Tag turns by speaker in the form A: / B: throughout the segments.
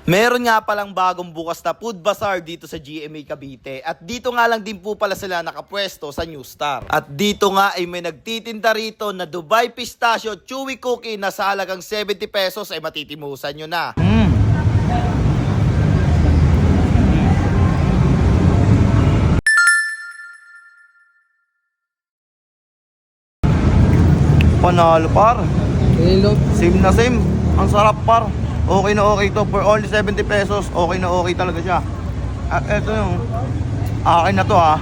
A: Meron nga palang bagong bukas na food bazaar dito sa GMA Cavite. At dito nga lang din po pala sila nakapwesto sa New Star. At dito nga ay may nagtitinda rito na Dubai Pistachio Chewy Cookie na sa halagang 70 pesos ay matitimusan nyo na. Panalo par.
B: Hello.
A: Same na same. Ang sarap par. Okay na okay to. For only 70 pesos, okay na okay talaga siya. At eto yung akin na to ha.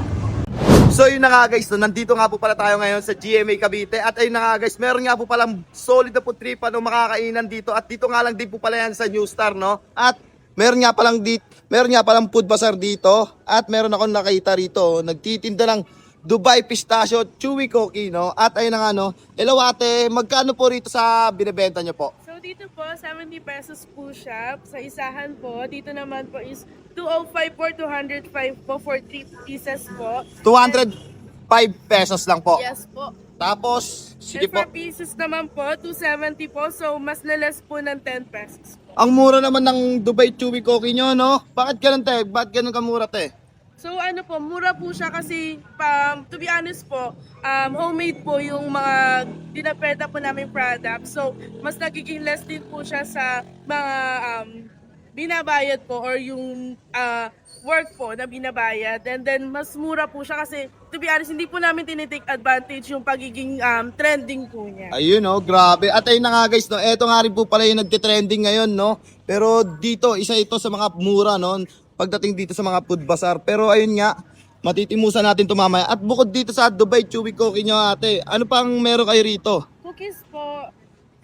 A: So yun na nga guys, no, nandito nga po pala tayo ngayon sa GMA Cavite. At ayun na nga guys, meron nga po palang solid na food trip no, makakainan dito. At dito nga lang din po pala yan sa New Star, no. At meron nga palang food bazaar dito. At meron akong nakita rito, nagtitinda ng Dubai Pistachio Chewy Cookie, no. At ayun na nga, no. Hello ate, magkano po rito sa binebenta nyo po?
C: So dito po, 70 pesos po siya. Sa isahan po, dito naman po is 205 for 205 po for 3 pieces po.
A: 205 pesos lang po.
C: Yes po.
A: Tapos, sige
C: And
A: po.
C: 4 pieces naman po, 270 po. So mas lalas po ng 10 pesos po.
A: Ang mura naman ng Dubai Chewy Cookie nyo, no? Bakit ganun, te? Bakit ganun kamura, te?
C: So ano po, mura po siya kasi to be honest po, homemade po yung mga dinapeta po namin product. So mas nagiging less din po siya sa mga binabayad po or yung work po na binabayad. And then mas mura po siya kasi to be honest, hindi po namin tinitake advantage yung pagiging trending po niya.
A: Ayun, no? Grabe. At ayun na nga, guys, no? Eto nga rin po pala yung nagtitrending ngayon, no? Pero dito, isa ito sa mga mura, no? Pagdating dito sa mga food bazaar. Pero ayun nga, matitimusan natin ito mamaya. At bukod dito sa Dubai Chewy Cookie nyo, ate, ano pang meron kayo rito?
C: Cookies po.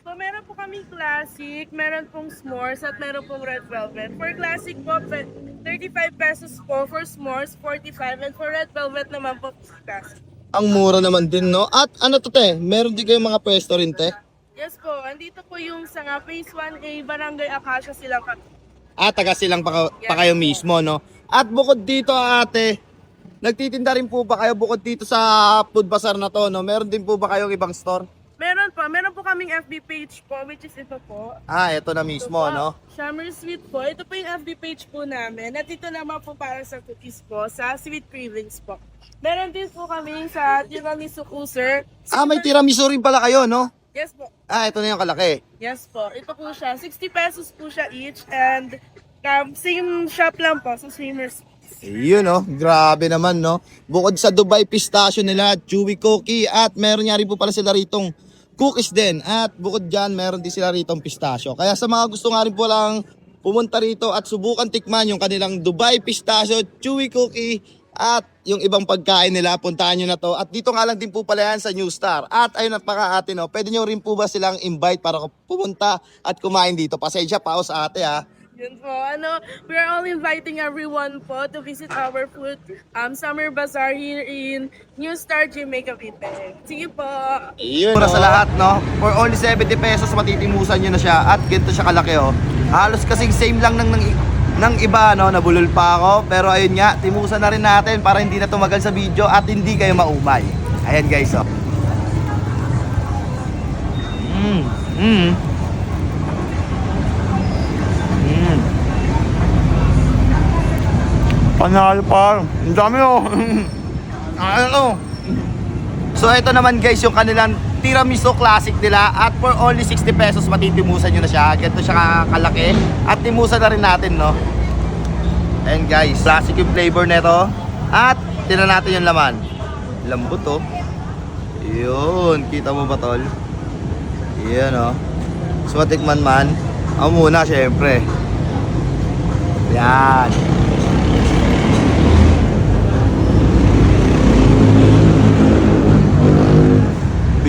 C: So meron po kaming classic, meron pong s'mores at meron pong red velvet. For classic po, 35 pesos po. For s'mores, 45. And for red velvet naman po, classic.
A: Ang mura naman din, no? At ano to, te? Meron din kayong mga pwesto rin, te?
C: Yes po, andito po yung sa nga Phase 1A, Barangay Acacia silang
A: Taga silang pa kayo mismo, no? At bukod dito, ate, nagtitinda rin po ba kayo bukod dito sa food bazaar na to, no? Meron din po ba kayong ibang store?
C: Meron po kaming FB page po, which is ito po.
A: Ito na mismo,
C: Ito po,
A: no?
C: Summer Sweet po. Ito po yung FB page po namin. At ito naman po para sa cookies po, sa Sweet Cravings po. Meron din po kami sa Tiramisu Cruiser.
A: May tiramisu rin pala kayo, no?
C: Yes po.
A: Ito na yung kalaki.
C: Yes po. Ito po siya. 60 pesos po siya each. And same shop lang po sa Swimmers.
A: Yun, no? Grabe naman, no? Bukod sa Dubai Pistachio nila, Chewy Cookie, at meron nga rin po pala sila ritong cookies din. At bukod dyan, meron din sila ritong pistachio. Kaya sa mga gusto nga rin po lang pumunta rito at subukan tikman yung kanilang Dubai Pistachio Chewy Cookie at yung ibang pagkain nila, puntahan nyo na to. At dito nga lang din po pala yan sa New Star. At ayun na pa nga ate, no? Pwede nyo rin po ba silang invite para pumunta at kumain dito? Pasensya pa ako sa ate, ha?
C: Yun po. We are all inviting everyone po to visit our food summer bazaar here in New Star GMA Cavite. Sige po.
A: Yun, sa lahat, no? For only 70 pesos, matitimusan nyo na siya. At ganito siya kalaki, oh. Halos kasing same lang ng iba, no? Nabulol pa ako. Pero ayun nga, timusan na rin natin para hindi na tumagal sa video at hindi kayo maumay. Ayan, guys, oh. Panalo par. Ang dami, oh. Ano? So ito naman guys yung kanilang tiramisu classic nila at for only 60 pesos matitimusan nyo na siya. Ganito siya kalaki at timusan na rin natin, no? Ayan guys, classic yung flavor nito. At tinan natin yung laman. Lambot, oh. Yun, kita mo ba tol? Yan, oh. So matikman man. Ako muna syempre. Yan.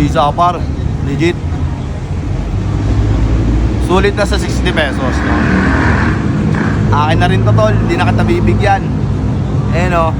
A: Bisa par, legit. Sulit na sa 60 pesos, no? Akin na rin to tol, hindi na kita bibigyan. Eh no,